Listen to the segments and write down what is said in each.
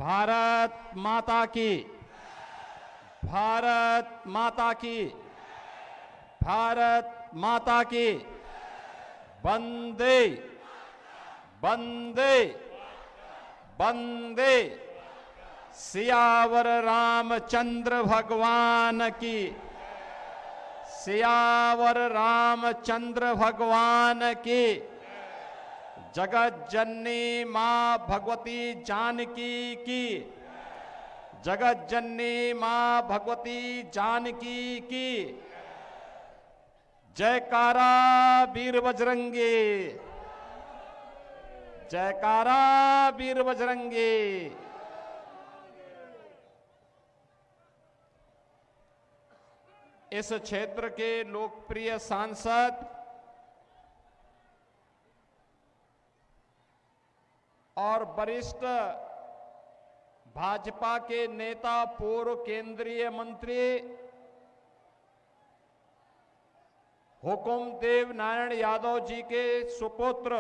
भारत माता की, भारत माता की, भारत माता की। वंदे वंदे वंदे। सियावर रामचंद्र भगवान की, सियावर रामचंद्र भगवान की। जगत जननी मां भगवती जानकी की, जगत जननी मां भगवती जानकी की। जयकारा वीर बजरंगी, जयकारा वीर बजरंगी। इस क्षेत्र के लोकप्रिय सांसद और वरिष्ठ भाजपा के नेता, पूर्व केंद्रीय मंत्री हुकुमदेव नारायण यादव जी के सुपुत्र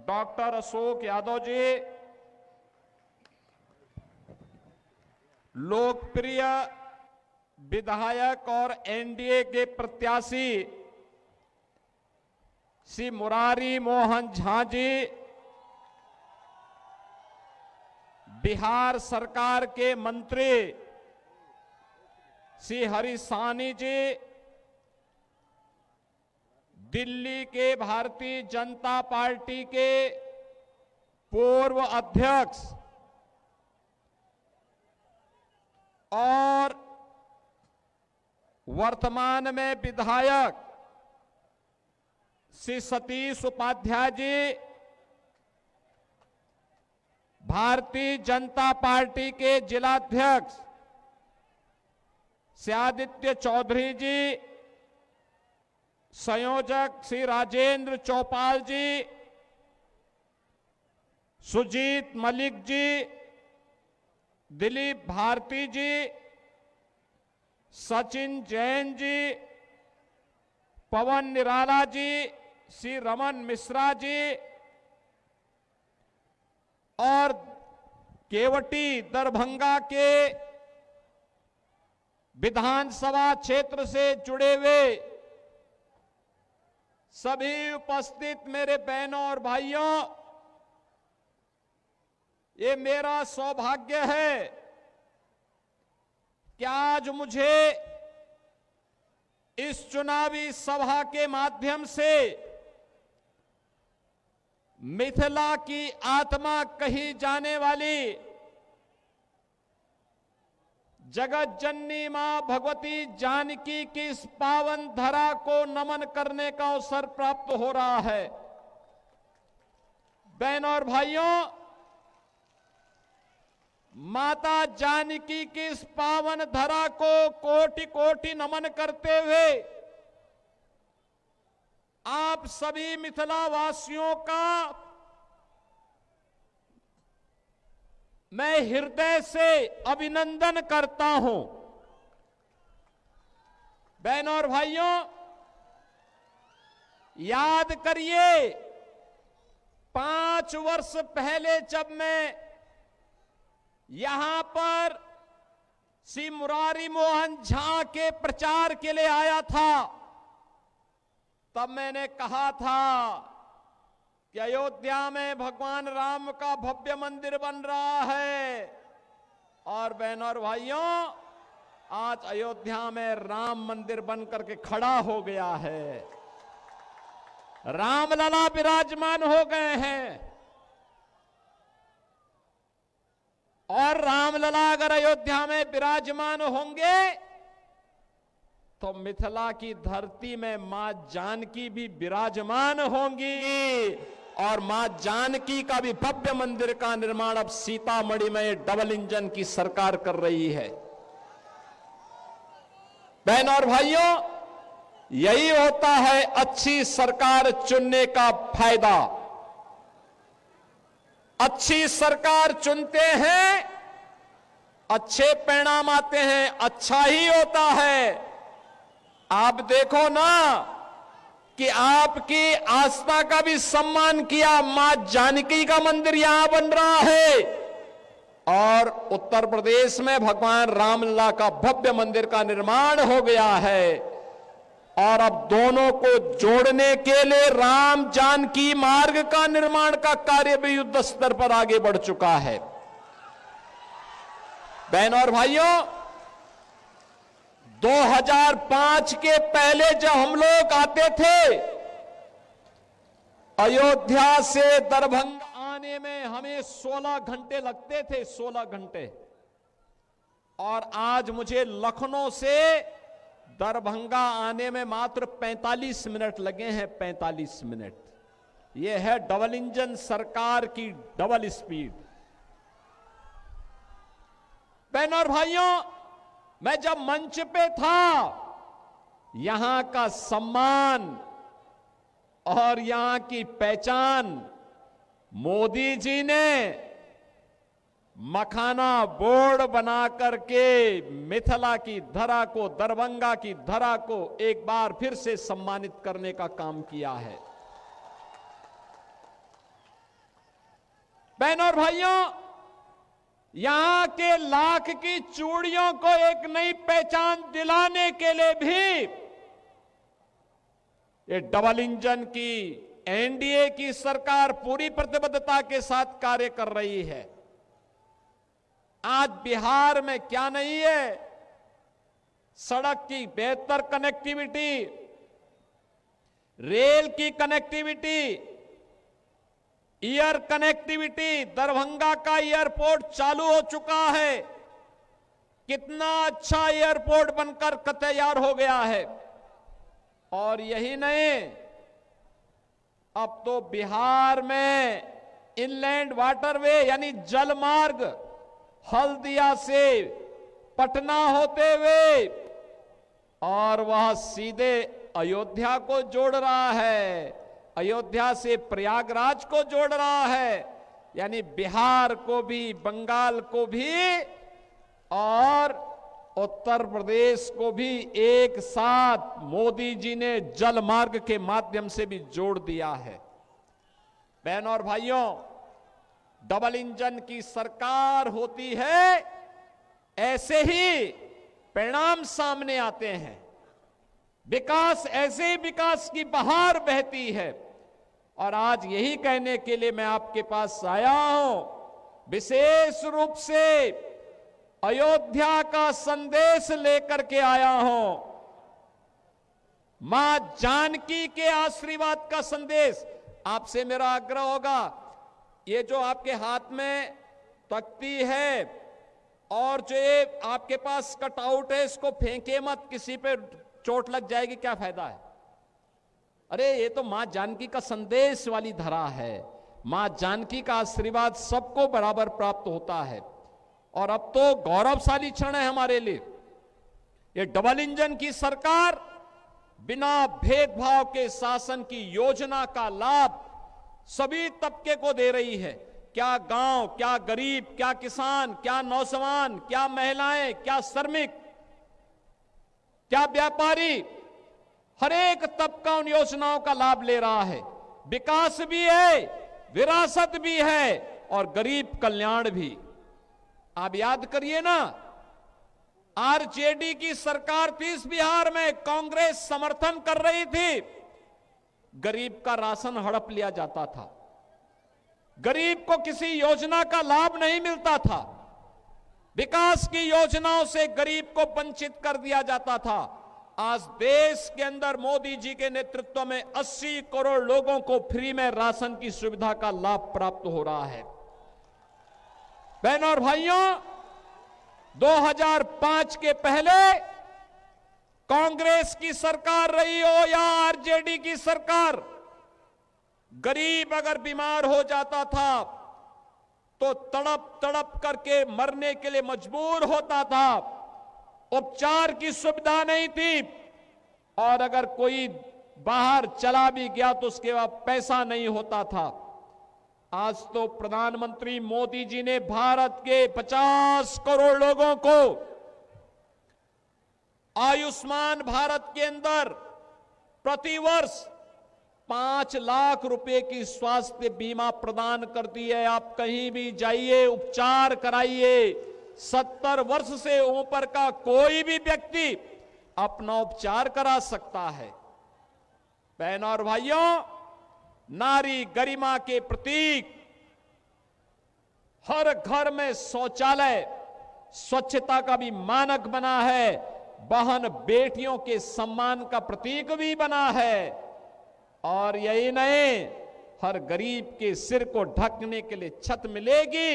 डॉक्टर अशोक यादव जी, लोकप्रिय विधायक और एनडीए के प्रत्याशी श्री मुरारी मोहन झा जी, बिहार सरकार के मंत्री श्री हरीश साहनी जी, दिल्ली के भारतीय जनता पार्टी के पूर्व अध्यक्ष और वर्तमान में विधायक श्री सतीश उपाध्याय जी, भारतीय जनता पार्टी के जिलाध्यक्ष श्री आदित्य चौधरी जी, संयोजक श्री राजेंद्र चौपाल जी, सुजीत मलिक जी, दिलीप भारती जी, सचिन जैन जी, पवन निराला जी, श्री रमन मिश्रा जी और केवटी दरभंगा के विधानसभा क्षेत्र से जुड़े हुए सभी उपस्थित मेरे बहनों और भाइयों, ये मेरा सौभाग्य है कि आज मुझे इस चुनावी सभा के माध्यम से मिथिला की आत्मा कही जाने वाली जगत जननी मां भगवती जानकी की इस पावन धरा को नमन करने का अवसर प्राप्त हो रहा है। बहनों और भाइयों, माता जानकी की इस पावन धरा को कोटि कोटि नमन करते हुए आप सभी मिथिला वासियों का मैं हृदय से अभिनंदन करता हूं। बहनों और भाइयों, याद करिए 5 वर्ष पहले जब मैं यहां पर श्री मुरारी मोहन झा के प्रचार के लिए आया था, तब मैंने कहा था कि अयोध्या में भगवान राम का भव्य मंदिर बन रहा है। और बहनों और भाइयों, आज अयोध्या में राम मंदिर बन करके खड़ा हो गया है। रामलला विराजमान हो गए हैं और रामलला अगर अयोध्या में विराजमान होंगे तो मिथिला की धरती में मां जानकी भी विराजमान होंगी और मां जानकी का भी भव्य मंदिर का निर्माण अब सीतामढ़ी में डबल इंजन की सरकार कर रही है। बहनों और भाइयों, यही होता है अच्छी सरकार चुनने का फायदा। अच्छी सरकार चुनते हैं, अच्छे परिणाम आते हैं, अच्छा ही होता है। आप देखो ना कि आपकी आस्था का भी सम्मान किया, मां जानकी का मंदिर यहां बन रहा है और उत्तर प्रदेश में भगवान रामलला का भव्य मंदिर का निर्माण हो गया है और अब दोनों को जोड़ने के लिए राम जानकी मार्ग का निर्माण का कार्य भी युद्ध स्तर पर आगे बढ़ चुका है। बहनों और भाइयों, 2005 के पहले जब हम लोग आते थे, अयोध्या से दरभंगा आने में हमें 16 घंटे लगते थे, 16 घंटे। और आज मुझे लखनऊ से दरभंगा आने में मात्र 45 मिनट लगे हैं, 45 मिनट। यह है डबल इंजन सरकार की डबल स्पीड। बहनों और भाइयों, मैं जब मंच पे था, यहां का सम्मान और यहां की पहचान मोदी जी ने मखाना बोर्ड बना करके मिथिला की धरा को, दरभंगा की धरा को एक बार फिर से सम्मानित करने का काम किया है। बहनों और भाइयों, यहां के लाख की चूड़ियों को एक नई पहचान दिलाने के लिए भी ये डबल इंजन की एनडीए की सरकार पूरी प्रतिबद्धता के साथ कार्य कर रही है। आज बिहार में क्या नहीं है? सड़क की बेहतर कनेक्टिविटी, रेल की कनेक्टिविटी, एयर कनेक्टिविटी। दरभंगा का एयरपोर्ट चालू हो चुका है। कितना अच्छा एयरपोर्ट बनकर तैयार हो गया है। और यही नहीं, अब तो बिहार में इनलैंड वाटरवे यानी जल मार्ग हल्दिया से पटना होते हुए और वह सीधे अयोध्या को जोड़ रहा है, अयोध्या से प्रयागराज को जोड़ रहा है। यानी बिहार को भी, बंगाल को भी और उत्तर प्रदेश को भी एक साथ मोदी जी ने जल मार्ग के माध्यम से भी जोड़ दिया है। बहनों और भाइयों, डबल इंजन की सरकार होती है, ऐसे ही परिणाम सामने आते हैं। विकास, ऐसे ही विकास की बहार बहती है। और आज यही कहने के लिए मैं आपके पास आया हूं, विशेष रूप से अयोध्या का संदेश लेकर के आया हूं। मां जानकी के आशीर्वाद का संदेश। आपसे मेरा आग्रह होगा, ये जो आपके हाथ में तख्ती है और जो ये आपके पास कटआउट है, इसको फेंके मत, किसी पे चोट लग जाएगी, क्या फायदा है? अरे ये तो मां जानकी का संदेश वाली धरा है। मां जानकी का आशीर्वाद सबको बराबर प्राप्त होता है। और अब तो गौरवशाली क्षण है हमारे लिए। ये डबल इंजन की सरकार बिना भेदभाव के शासन की योजना का लाभ सभी तबके को दे रही है। क्या गांव, क्या गरीब, क्या किसान, क्या नौजवान, क्या महिलाएं, क्या श्रमिक, क्या व्यापारी, हर एक तबका उन योजनाओं का लाभ ले रहा है। विकास भी है, विरासत भी है और गरीब कल्याण भी। आप याद करिए ना, आरजेडी की सरकार थी इस बिहार में, कांग्रेस समर्थन कर रही थी, गरीब का राशन हड़प लिया जाता था, गरीब को किसी योजना का लाभ नहीं मिलता था, विकास की योजनाओं से गरीब को वंचित कर दिया जाता था। आज देश के अंदर मोदी जी के नेतृत्व में 80 करोड़ लोगों को फ्री में राशन की सुविधा का लाभ प्राप्त हो रहा है। बहनों और भाइयों, 2005 के पहले कांग्रेस की सरकार रही हो या आरजेडी की सरकार, गरीब अगर बीमार हो जाता था तो तड़प तड़प करके मरने के लिए मजबूर होता था। उपचार की सुविधा नहीं थी और अगर कोई बाहर चला भी गया तो उसके बाद पैसा नहीं होता था। आज तो प्रधानमंत्री मोदी जी ने भारत के 50 करोड़ लोगों को आयुष्मान भारत के अंदर प्रतिवर्ष 5 लाख रुपए की स्वास्थ्य बीमा प्रदान करती है। आप कहीं भी जाइए, उपचार कराइए। 70 वर्ष से ऊपर का कोई भी व्यक्ति अपना उपचार करा सकता है। बहनों और भाइयों, नारी गरिमा के प्रतीक हर घर में शौचालय स्वच्छता का भी मानक बना है, बहन बेटियों के सम्मान का प्रतीक भी बना है। और यही नहीं, हर गरीब के सिर को ढकने के लिए छत मिलेगी।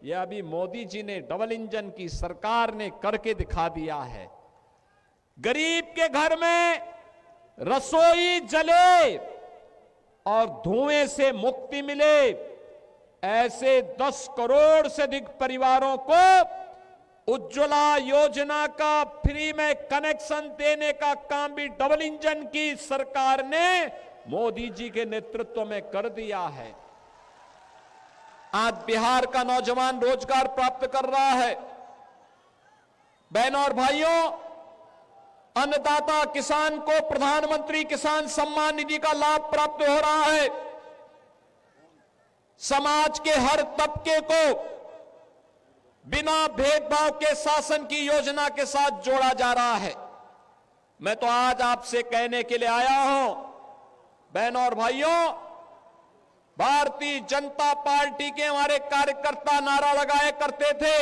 यह अभी मोदी जी ने डबल इंजन की सरकार ने करके दिखा दिया है। गरीब के घर में रसोई जले और धुएं से मुक्ति मिले, ऐसे 10 करोड़ से अधिक परिवारों को उज्ज्वला योजना का फ्री में कनेक्शन देने का काम भी डबल इंजन की सरकार ने मोदी जी के नेतृत्व में कर दिया है। आज बिहार का नौजवान रोजगार प्राप्त कर रहा है। बहनों और भाइयों, अन्नदाता किसान को प्रधानमंत्री किसान सम्मान निधि का लाभ प्राप्त हो रहा है। समाज के हर तबके को बिना भेदभाव के शासन की योजना के साथ जोड़ा जा रहा है। मैं तो आज आपसे कहने के लिए आया हूं, बहनों और भाइयों, भारतीय जनता पार्टी के हमारे कार्यकर्ता नारा लगाया करते थे।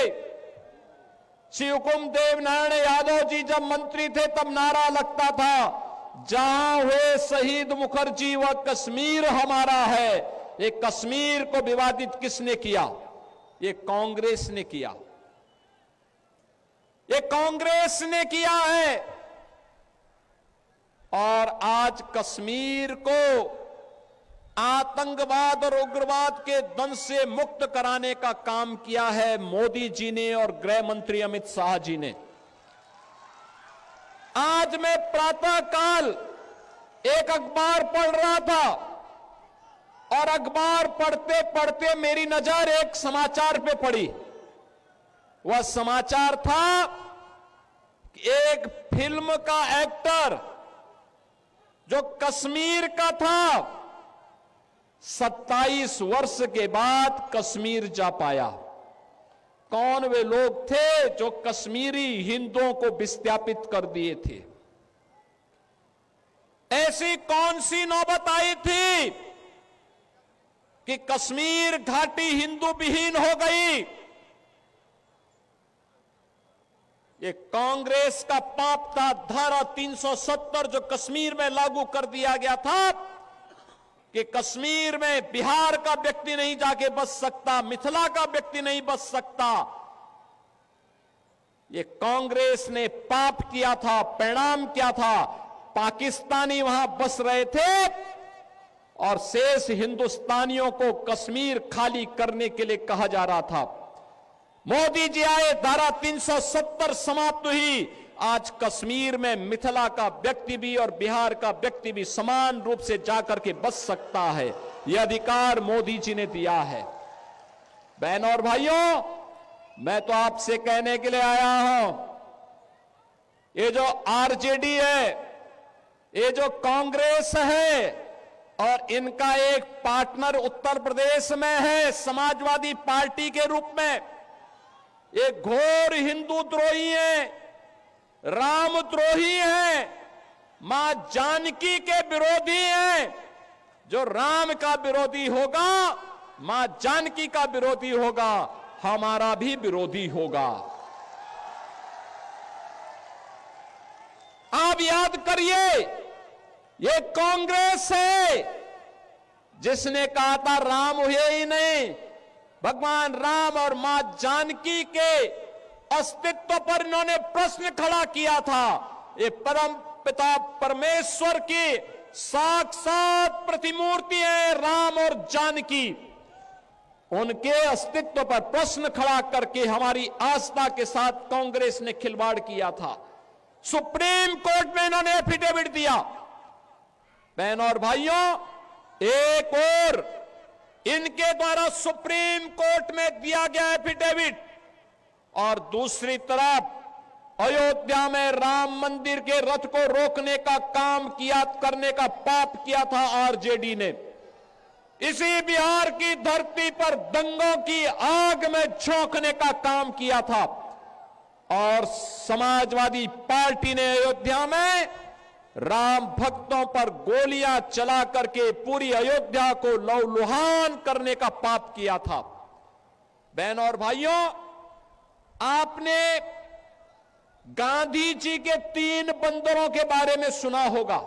श्री हुकुम देव नारायण यादव जी जब मंत्री थे तब नारा लगता था, जहां हुए शहीद मुखर्जी वह कश्मीर हमारा है। ये कश्मीर को विवादित किसने किया? ये कांग्रेस ने किया। ये कांग्रेस ने किया है। और आज कश्मीर को आतंकवाद और उग्रवाद के दंश से मुक्त कराने का काम किया है मोदी जी ने और गृह मंत्री अमित शाह जी ने। आज मैं प्रातःकाल एक अखबार पढ़ रहा था और अखबार पढ़ते पढ़ते मेरी नजर एक समाचार पे पड़ी। वह समाचार था कि एक फिल्म का एक्टर जो कश्मीर का था, 27 वर्ष के बाद कश्मीर जा पाया। कौन वे लोग थे जो कश्मीरी हिंदुओं को विस्थापित कर दिए थे? ऐसी कौन सी नौबत आई थी कि कश्मीर घाटी हिंदू विहीन हो गई? ये कांग्रेस का पाप था। धारा 370 जो कश्मीर में लागू कर दिया गया था कि कश्मीर में बिहार का व्यक्ति नहीं जाके बस सकता, मिथिला का व्यक्ति नहीं बस सकता। ये कांग्रेस ने पाप किया था। परिणाम क्या था? पाकिस्तानी वहां बस रहे थे और शेष हिंदुस्तानियों को कश्मीर खाली करने के लिए कहा जा रहा था। मोदी जी आए, धारा 370 समाप्त हुई। आज कश्मीर में मिथिला का व्यक्ति भी और बिहार का व्यक्ति भी समान रूप से जाकर के बस सकता है। यह अधिकार मोदी जी ने दिया है। बहनों और भाइयों, मैं तो आपसे कहने के लिए आया हूं, ये जो आरजेडी है, ये जो कांग्रेस है और इनका एक पार्टनर उत्तर प्रदेश में है समाजवादी पार्टी के रूप में, ये घोर हिंदू द्रोही है, रामद्रोही है, मां जानकी के विरोधी हैं। जो राम का विरोधी होगा, मां जानकी का विरोधी होगा, हमारा भी विरोधी होगा। आप याद करिए, ये कांग्रेस है जिसने कहा था राम हुए ही नहीं। भगवान राम और मां जानकी के अस्तित्व पर इन्होंने प्रश्न खड़ा किया था। ये परम पिता परमेश्वर की साक्षात प्रतिमूर्ति है राम और जानकी। उनके अस्तित्व पर प्रश्न खड़ा करके हमारी आस्था के साथ कांग्रेस ने खिलवाड़ किया था। सुप्रीम कोर्ट में इन्होंने एफिडेविट दिया। बहनों और भाइयों, एक और इनके द्वारा सुप्रीम कोर्ट में दिया गया एफिडेविट और दूसरी तरफ अयोध्या में राम मंदिर के रथ को रोकने का काम किया, करने का पाप किया था आरजेडी ने। इसी बिहार की धरती पर दंगों की आग में झोंकने का काम किया था और समाजवादी पार्टी ने अयोध्या में राम भक्तों पर गोलियां चला करके पूरी अयोध्या को लहूलुहान करने का पाप किया था। बहनों और भाइयों, आपने गांधी जी के 3 बंदरों के बारे में सुना होगा।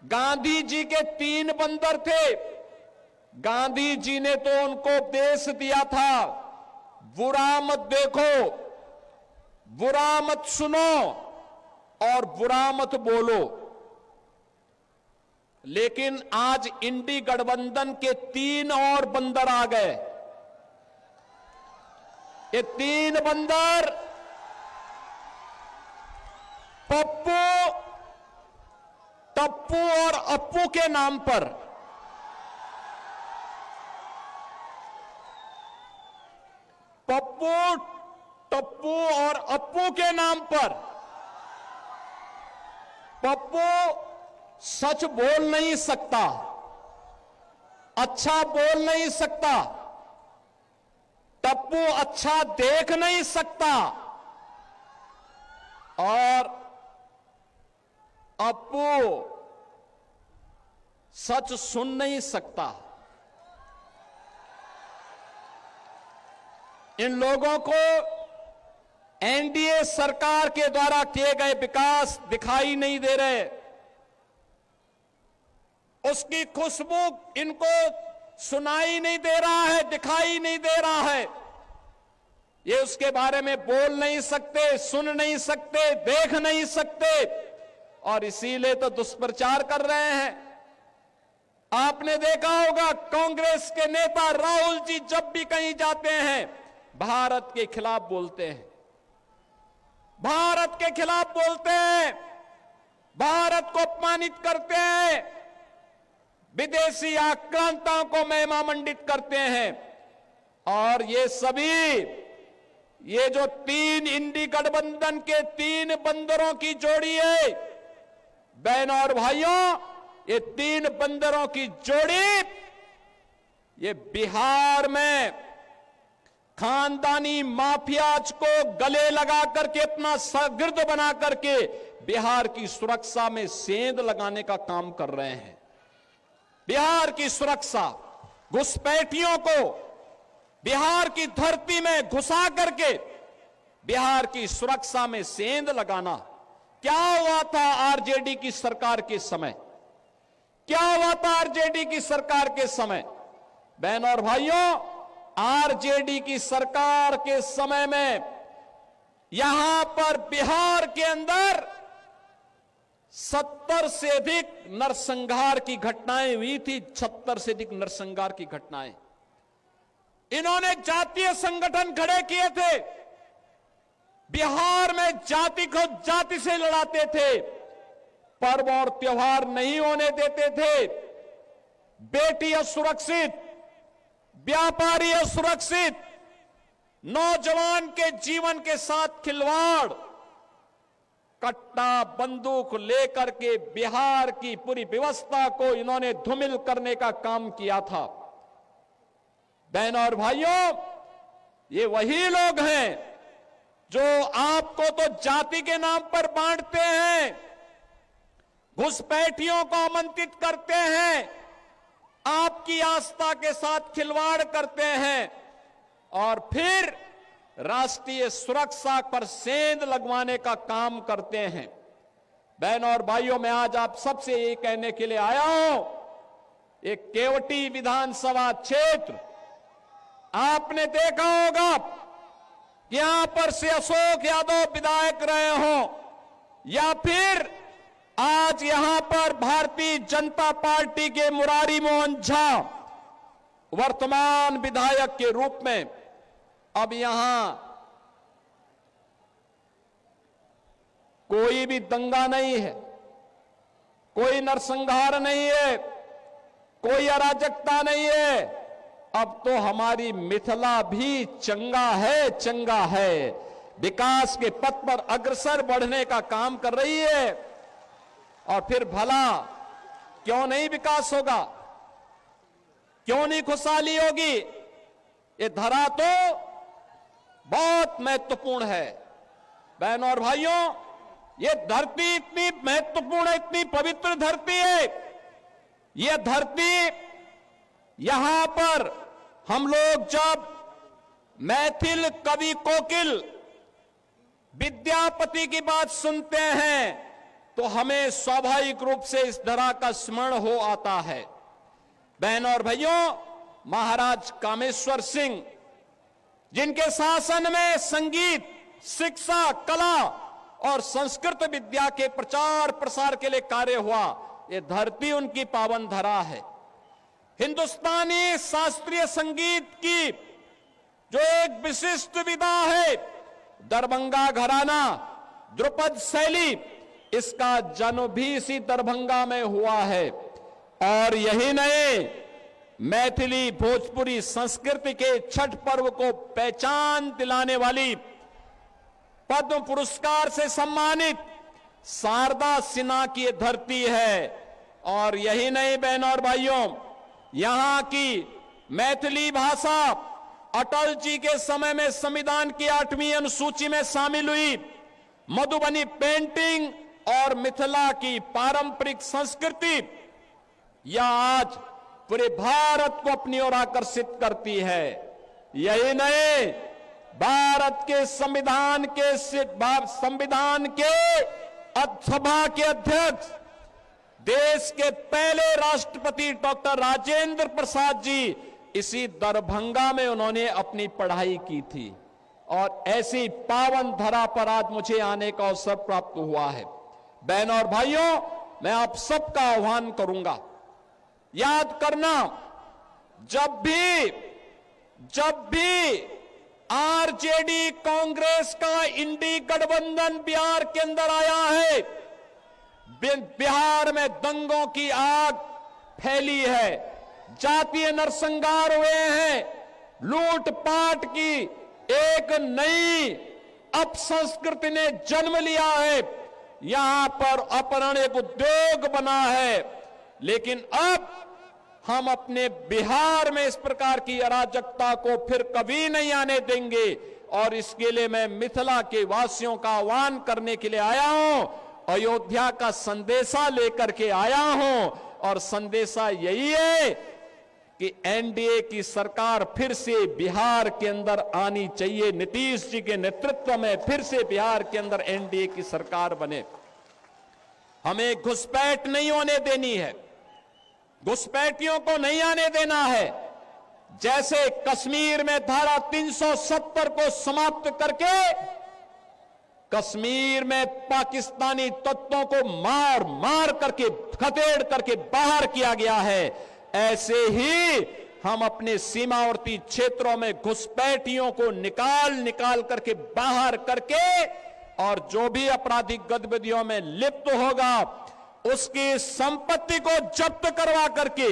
गांधी जी के 3 बंदर थे। गांधी जी ने तो उनको उपदेश दिया था, बुरा मत देखो, बुरा मत सुनो और बुरा मत बोलो। लेकिन आज इंडी गठबंधन के 3 और बंदर आ गए। ये 3 बंदर पप्पू, टप्पू और अप्पू के नाम पर पप्पू, टप्पू और अप्पू के नाम पर। पप्पू सच बोल नहीं सकता, अच्छा बोल नहीं सकता, टप्पू अच्छा देख नहीं सकता और अप्पू सच सुन नहीं सकता। इन लोगों को एनडीए सरकार के द्वारा किए गए विकास दिखाई नहीं दे रहे, उसकी खुशबू इनको सुनाई नहीं दे रहा है, दिखाई नहीं दे रहा है। ये उसके बारे में बोल नहीं सकते, सुन नहीं सकते, देख नहीं सकते और इसीलिए तो दुष्प्रचार कर रहे हैं। आपने देखा होगा कांग्रेस के नेता राहुल जी जब भी कहीं जाते हैं भारत के खिलाफ बोलते हैं, भारत के खिलाफ बोलते हैं, भारत को अपमानित करते हैं, विदेशी आक्रांताओं को महिमा मंडित करते हैं। और ये सभी, ये जो 3 इंडी गठबंधन के 3 बंदरों की जोड़ी है, बहनों और भाइयों, ये 3 बंदरों की जोड़ी ये बिहार में खानदानी माफियाज को गले लगा करके अपना शागिर्द बना करके बिहार की सुरक्षा में सेंध लगाने का काम कर रहे हैं। बिहार की सुरक्षा, घुसपैठियों को बिहार की धरती में घुसा करके बिहार की सुरक्षा में सेंध लगाना। क्या हुआ था आरजेडी की सरकार के समय? क्या हुआ था आरजेडी की सरकार के समय? बहनों और भाइयों, आरजेडी की सरकार के समय में यहां पर बिहार के अंदर 70 से अधिक नरसंहार की घटनाएं हुई थी। 70 से अधिक नरसंहार की घटनाएं। इन्होंने जातीय संगठन खड़े किए थे, बिहार में जाति को जाति से लड़ाते थे, पर्व और त्योहार नहीं होने देते थे, बेटी असुरक्षित, व्यापारी असुरक्षित, नौजवान के जीवन के साथ खिलवाड़, कट्टा बंदूक लेकर के बिहार की पूरी व्यवस्था को इन्होंने धूमिल करने का काम किया था। बहनों और भाइयों, ये वही लोग हैं जो आपको तो जाति के नाम पर बांटते हैं, घुसपैठियों को आमंत्रित करते हैं, आपकी आस्था के साथ खिलवाड़ करते हैं और फिर राष्ट्रीय सुरक्षा पर सेंध लगवाने का काम करते हैं। बहनों और भाइयों, मैं आज आप सबसे ये कहने के लिए आया हूं, एक केवटी विधानसभा क्षेत्र आपने देखा होगा, यहां पर से अशोक यादव विधायक रहे हो या फिर आज यहां पर भारतीय जनता पार्टी के मुरारी मोहन झा वर्तमान विधायक के रूप में अब यहां कोई भी दंगा नहीं है, कोई नरसंहार नहीं है, कोई अराजकता नहीं है। अब तो हमारी मिथिला भी चंगा है, चंगा है। विकास के पथ पर अग्रसर बढ़ने का काम कर रही है। और फिर भला क्यों नहीं विकास होगा, क्यों नहीं खुशहाली होगी? ये धरा तो बहुत महत्वपूर्ण है। बहनों और भाइयों, ये धरती इतनी महत्वपूर्ण है, इतनी पवित्र धरती है। ये धरती, यहां पर हम लोग जब मैथिल कवि कोकिल विद्यापति की बात सुनते हैं तो हमें स्वाभाविक रूप से इस धरा का स्मरण हो आता है। बहनों और भाइयों, महाराज कामेश्वर सिंह, जिनके शासन में संगीत, शिक्षा, कला और संस्कृत विद्या के प्रचार प्रसार के लिए कार्य हुआ, ये धरती उनकी पावन धरा है। हिंदुस्तानी शास्त्रीय संगीत की जो एक विशिष्ट विधा है, दरभंगा घराना, ध्रुपद शैली, इसका जन्म भी इसी दरभंगा में हुआ है। और यही नहीं, मैथिली भोजपुरी संस्कृति के छठ पर्व को पहचान दिलाने वाली, पद्म पुरस्कार से सम्मानित शारदा सिन्हा की ये धरती है। और यही नहीं बहनों और भाइयों, यहां की मैथिली भाषा अटल जी के समय में संविधान की 8वीं अनुसूची में शामिल हुई। मधुबनी पेंटिंग और मिथिला की पारंपरिक संस्कृति यह आज पूरे भारत को अपनी ओर आकर्षित करती है। यही नहीं, भारत के संविधान के सभा के अध्यक्ष, देश के पहले राष्ट्रपति डॉक्टर राजेंद्र प्रसाद जी इसी दरभंगा में उन्होंने अपनी पढ़ाई की थी। और ऐसी पावन धरा पर आज मुझे आने का अवसर प्राप्त हुआ है। बहनों और भाइयों, मैं आप सबका आह्वान करूंगा, याद करना, जब भी आरजेडी कांग्रेस का इंडी गठबंधन बिहार के अंदर आया है, बिहार में दंगों की आग फैली है, जातीय नरसंहार हुए हैं, लूटपाट की एक नई अपसंस्कृति ने जन्म लिया है। यहां पर अपहरण एक उद्योग बना है। लेकिन अब हम अपने बिहार में इस प्रकार की अराजकता को फिर कभी नहीं आने देंगे। और इसके लिए मैं मिथिला के वासियों का आह्वान करने के लिए आया हूं, अयोध्या का संदेशा लेकर के आया हूं। और संदेशा यही है कि एनडीए की सरकार फिर से बिहार के अंदर आनी चाहिए। नीतीश जी के नेतृत्व में फिर से बिहार के अंदर एनडीए की सरकार बने। हमें घुसपैठ नहीं होने देनी है, घुसपैठियों को नहीं आने देना है। जैसे कश्मीर में धारा 370 को समाप्त करके कश्मीर में पाकिस्तानी तत्वों को मार मार करके, खदेड़ करके बाहर किया गया है, ऐसे ही हम अपने सीमावर्ती क्षेत्रों में घुसपैठियों को निकाल करके बाहर करके, और जो भी आपराधिक गतिविधियों में लिप्त होगा उसकी संपत्ति को जब्त करवा करके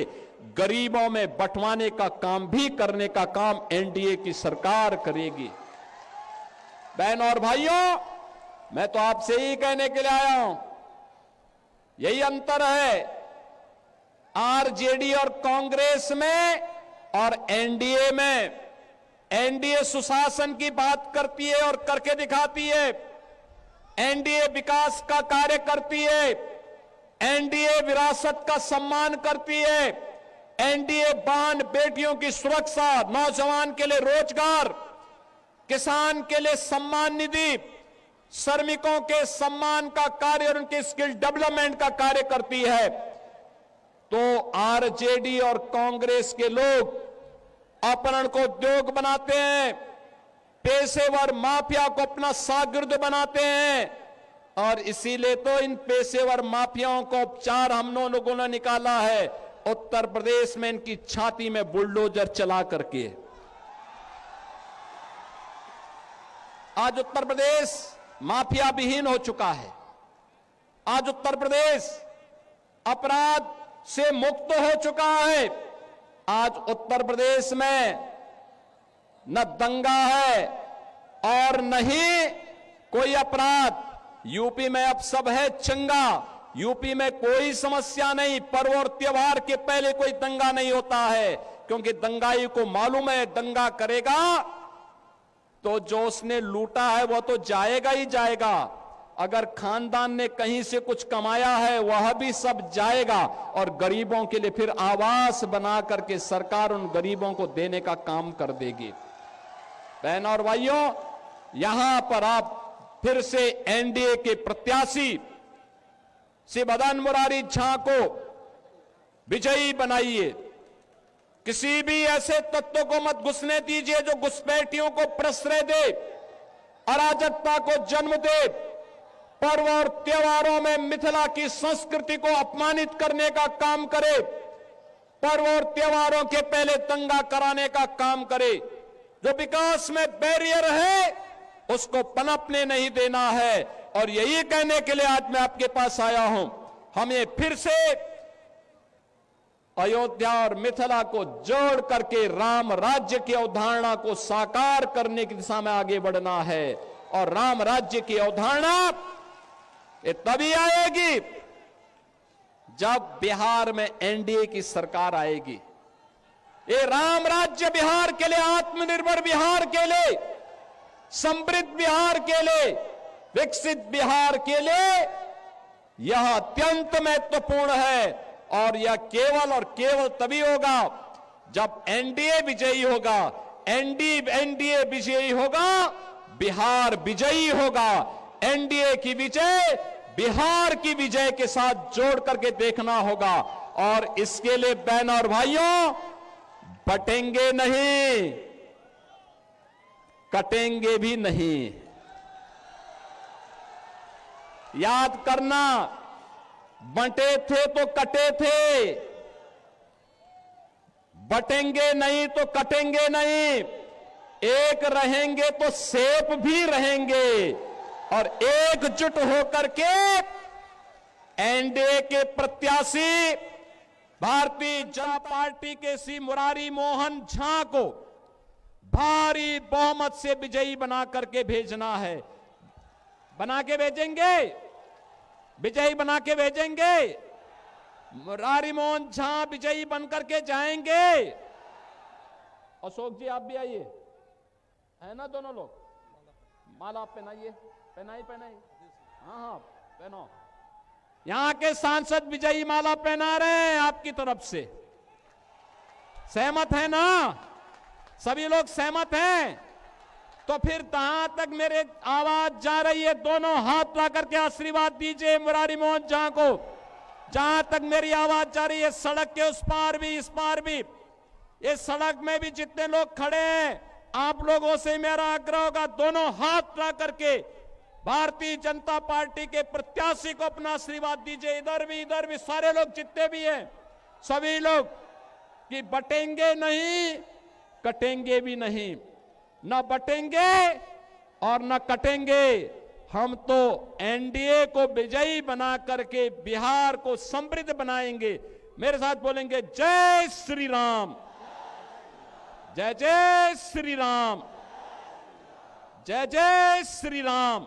गरीबों में बंटवाने का काम भी करने का काम एनडीए की सरकार करेगी। बहनों और भाइयों, मैं तो आपसे ही कहने के लिए आया हूं, यही अंतर है आरजेडी और कांग्रेस में और एनडीए में। एनडीए सुशासन की बात करती है और करके दिखाती है, एनडीए विकास का कार्य करती है, एनडीए विरासत का सम्मान करती है, एनडीए बहन बेटियों की सुरक्षा, नौजवान के लिए रोजगार, किसान के लिए सम्मान निधि, श्रमिकों के सम्मान का कार्य और उनके स्किल डेवलपमेंट का कार्य करती है। तो आरजेडी और कांग्रेस के लोग अपहरण को उद्योग बनाते हैं, पेशेवर माफिया को अपना शागिर्द बनाते हैं। और इसीलिए तो इन पेशेवर माफियाओं को उपचार हम लोगों ने निकाला है उत्तर प्रदेश में, इनकी छाती में बुलडोजर चला करके। आज उत्तर प्रदेश माफिया विहीन हो चुका है। आज उत्तर प्रदेश अपराध से मुक्त हो चुका है। आज उत्तर प्रदेश में न दंगा है और नहीं कोई अपराध। यूपी में अब सब है चंगा, यूपी में कोई समस्या नहीं। पर्व और त्योहार के पहले कोई दंगा नहीं होता है, क्योंकि दंगाई को मालूम है दंगा करेगा तो जो उसने लूटा है वह तो जाएगा ही जाएगा। अगर खानदान ने कहीं से कुछ कमाया है वह भी सब जाएगा, और गरीबों के लिए फिर आवास बना करके सरकार उन गरीबों को देने का काम कर देगी। बहनों और भाइयों, यहां पर आप फिर से एनडीए के प्रत्याशी श्री मदन मुरारी झा को विजयी बनाइए। किसी भी ऐसे तत्व को मत घुसने दीजिए जो घुसपैठियों को प्रश्रय दे, अराजकता को जन्म दे, पर्व और त्योहारों में मिथिला की संस्कृति को अपमानित करने का काम करे, पर्व और त्योहारों के पहले दंगा कराने का काम करे। जो विकास में बैरियर है उसको पनपने नहीं देना है, और यही कहने के लिए आज मैं आपके पास आया हूं। हमें फिर से अयोध्या और मिथिला को जोड़ करके राम राज्य की अवधारणा को साकार करने की दिशा में आगे बढ़ना है। और राम राज्य की अवधारणा ये तभी आएगी जब बिहार में एनडीए की सरकार आएगी। ये राम राज्य बिहार के लिए, आत्मनिर्भर बिहार के लिए, समृद्ध बिहार के लिए, विकसित बिहार के लिए यह अत्यंत महत्वपूर्ण है। और यह केवल और केवल तभी होगा जब एनडीए विजयी होगा। एनडीए विजयी होगा, बिहार विजयी होगा। एनडीए की विजय बिहार की विजय के साथ जोड़ करके देखना होगा। और इसके लिए बहनों और भाइयों, बटेंगे नहीं, कटेंगे भी नहीं। याद करना, बंटे थे तो कटे थे, बटेंगे नहीं तो कटेंगे नहीं। एक रहेंगे तो सेफ भी रहेंगे, और एकजुट होकर के एनडीए के प्रत्याशी भारतीय जनता पार्टी के श्री मुरारी मोहन झा को भारी बहुमत से विजयी बना करके भेजना है। बना के भेजेंगे, विजयी बना के भेजेंगे। मुरारी मोहन झा विजयी बनकर के जाएंगे। अशोक जी आप भी आइए, है ना दोनों लोग। माला पहनाइए, पहनाई। हाँ हाँ पहनो। यहां के सांसद विजयी माला पहना रहे हैं आपकी तरफ से। सहमत है ना? सभी लोग सहमत हैं? तो फिर जहां तक मेरे आवाज जा रही है, दोनों हाथ ला करके आशीर्वाद दीजिए मुरारी मोहन झा को। जहां तक मेरी आवाज जा रही है, सड़क के उस पार भी इस पार भी, ये सड़क में भी जितने लोग खड़े हैं, आप लोगों से मेरा आग्रह होगा, दोनों हाथ ला करके भारतीय जनता पार्टी के प्रत्याशी को अपना आशीर्वाद दीजिए। इधर भी सारे लोग जितने भी हैं, सभी लोग, कि बटेंगे नहीं, कटेंगे भी नहीं। न बटेंगे और न कटेंगे। हम तो एनडीए को विजयी बना करके बिहार को समृद्ध बनाएंगे। मेरे साथ बोलेंगे, जय श्री राम, जय जय श्री राम, जय जय श्री राम।